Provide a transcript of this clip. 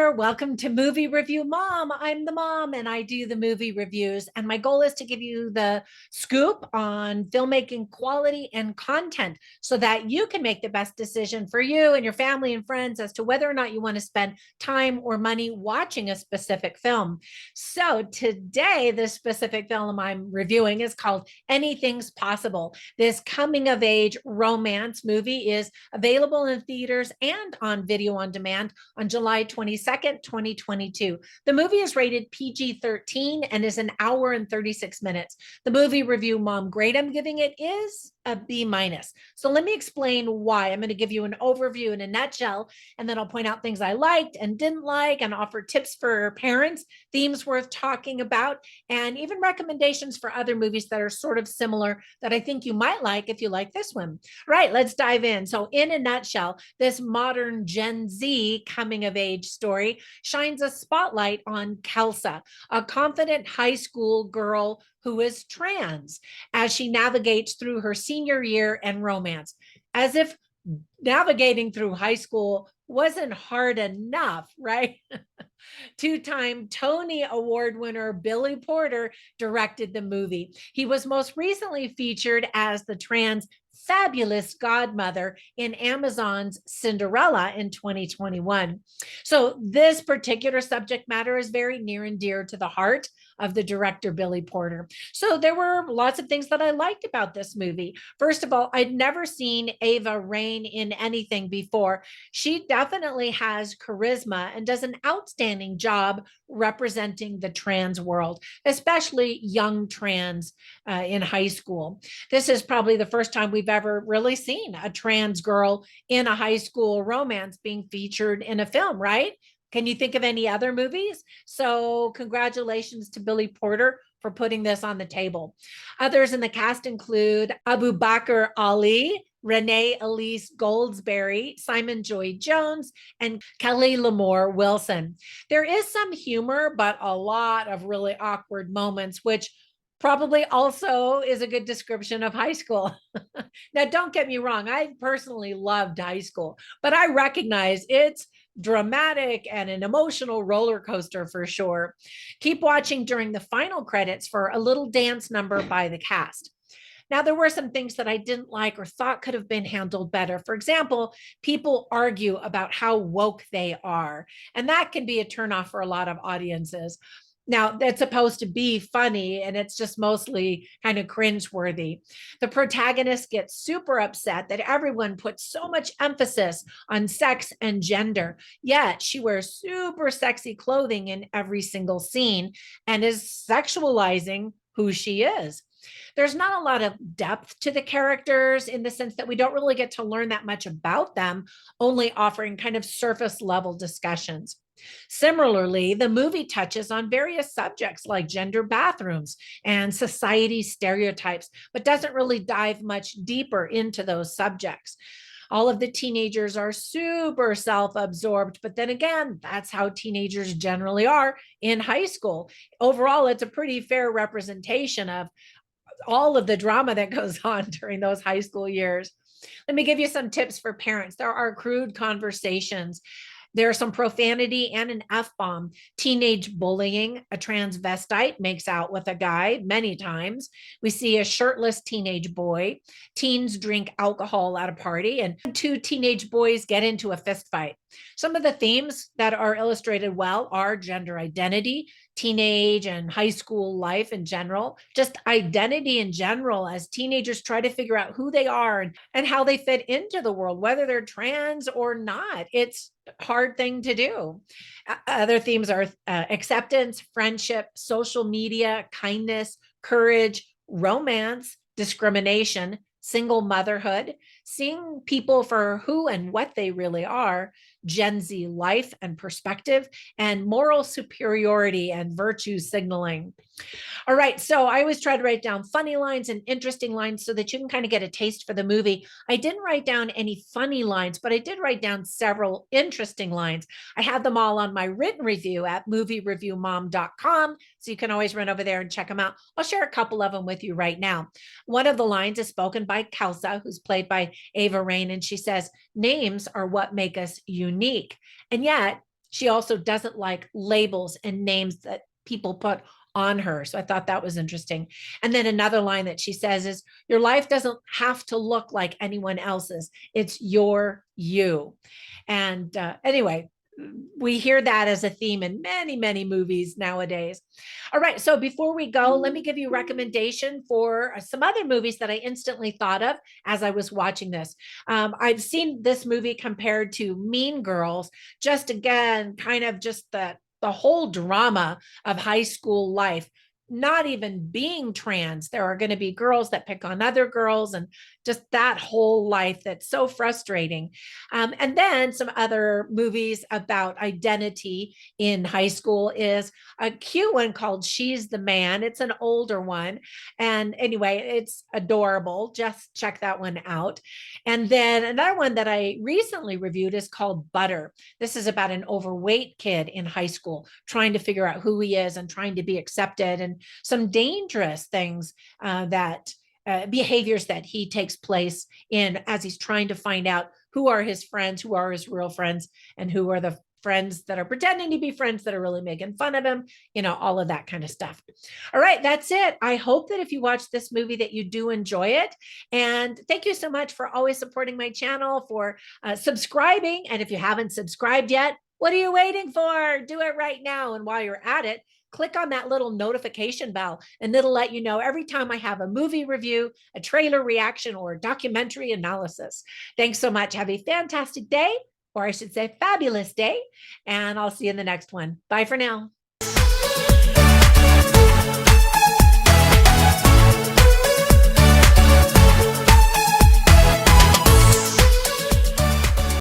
there. Welcome to Movie Review Mom. I'm the mom and I do the movie reviews. And my goal is to give you the scoop on filmmaking quality and content so that you can make the best decision for you and your family and friends as to whether or not you want to spend time or money watching a specific film. So today, the specific film I'm reviewing is called Anything's Possible. This coming of age romance movie is available in theaters and on video on demand on July 22nd, 2022. The movie is rated PG-13 and is an hour and 36 minutes. The movie review mom grade I'm giving it is a B minus. So let me explain why. I'm going to give you an overview in a nutshell, and then I'll point out things I liked and didn't like and offer tips for parents, themes worth talking about, and even recommendations for other movies that are sort of similar that I think you might like if you like this one. Right, let's dive in. So in a nutshell, this modern Gen Z coming of age story shines a spotlight on Kelsa, a confident high school girl who is trans, as she navigates through her senior year and romance. As if navigating through high school wasn't hard enough, right? Two-time Tony Award winner Billy Porter directed the movie. He was most recently featured as the trans fabulous godmother in Amazon's Cinderella in 2021. So this particular subject matter is very near and dear to the heart of the director, Billy Porter. So there were lots of things that I liked about this movie. First of all, I'd never seen Ava Raine in anything before. She definitely has charisma and does an outstanding job representing the trans world, especially young trans in high school. This is probably the first time we've ever really seen a trans girl in a high school romance being featured in a film, right? Can you think of any other movies? So congratulations to Billy Porter for putting this on the table. Others in the cast include Abu Bakr Ali, Renee Elise Goldsberry, Simon Joy Jones, and Kelly Lamore Wilson. There is some humor, but a lot of really awkward moments, which probably also is a good description of high school. Now, don't get me wrong, I personally loved high school, but I recognize it's dramatic and an emotional roller coaster for sure. Keep watching during the final credits for a little dance number by the cast. Now, there were some things that I didn't like or thought could have been handled better. For example, people argue about how woke they are, and that can be a turnoff for a lot of audiences. Now, that's supposed to be funny, and it's just mostly kind of cringeworthy. The protagonist gets super upset that everyone puts so much emphasis on sex and gender, yet she wears super sexy clothing in every single scene and is sexualizing who she is. There's not a lot of depth to the characters in the sense that we don't really get to learn that much about them, only offering kind of surface level discussions. Similarly, the movie touches on various subjects like gender bathrooms and society stereotypes, but doesn't really dive much deeper into those subjects. All of the teenagers are super self-absorbed, but then again, that's how teenagers generally are in high school. Overall, it's a pretty fair representation of all of the drama that goes on during those high school years. Let me give you some tips for parents. There are crude conversations. There's some profanity and an F-bomb. Teenage bullying. A transvestite makes out with a guy many times. We see a shirtless teenage boy. Teens drink alcohol at a party, and two teenage boys get into a fist fight. Some of the themes that are illustrated well are gender identity, teenage and high school life in general, just identity in general as teenagers try to figure out who they are and how they fit into the world, whether they're trans or not. It's a hard thing to do. Other themes are acceptance, friendship, social media, kindness, courage, romance, discrimination, single motherhood, seeing people for who and what they really are, Gen Z life and perspective, and moral superiority and virtue signaling. All right, so I always try to write down funny lines and interesting lines so that you can kind of get a taste for the movie. I didn't write down any funny lines, but I did write down several interesting lines. I have them all on my written review at moviereviewmom.com, so you can always run over there and check them out. I'll share a couple of them with you right now. One of the lines is spoken by Kelsa, who's played by Ava Raine, and she says, "Names are what make us unique. And yet she also doesn't like labels and names that people put on her. So I thought that was interesting. And then another line that she says is, your life doesn't have to look like anyone else's. It's your you. And anyway, we hear that as a theme in many, many movies nowadays. All right. So before we go, let me give you a recommendation for some other movies that I instantly thought of as I was watching this. I've seen this movie compared to Mean Girls, just again, kind of just the whole drama of high school life, not even being trans. There are going to be girls that pick on other girls, and just that whole life that's so frustrating. And then some other movies about identity in high school is a cute one called She's the Man. It's an older one. And anyway, it's adorable. Just check that one out. And then another one that I recently reviewed is called Butter. This is about an overweight kid in high school trying to figure out who he is and trying to be accepted, and some dangerous things that behaviors that he takes place in as he's trying to find out who are his friends, who are his real friends, and who are the friends that are pretending to be friends that are really making fun of him, all of that kind of stuff. All right, that's it. I hope that if you watch this movie that you do enjoy it. And thank you so much for always supporting my channel, for subscribing. And if you haven't subscribed yet, what are you waiting for? Do it right now. And while you're at it, click on that little notification bell, and it'll let you know every time I have a movie review, a trailer reaction, or a documentary analysis. Thanks so much. Have a fantastic day, or I should say fabulous day, and I'll see you in the next one. Bye for now.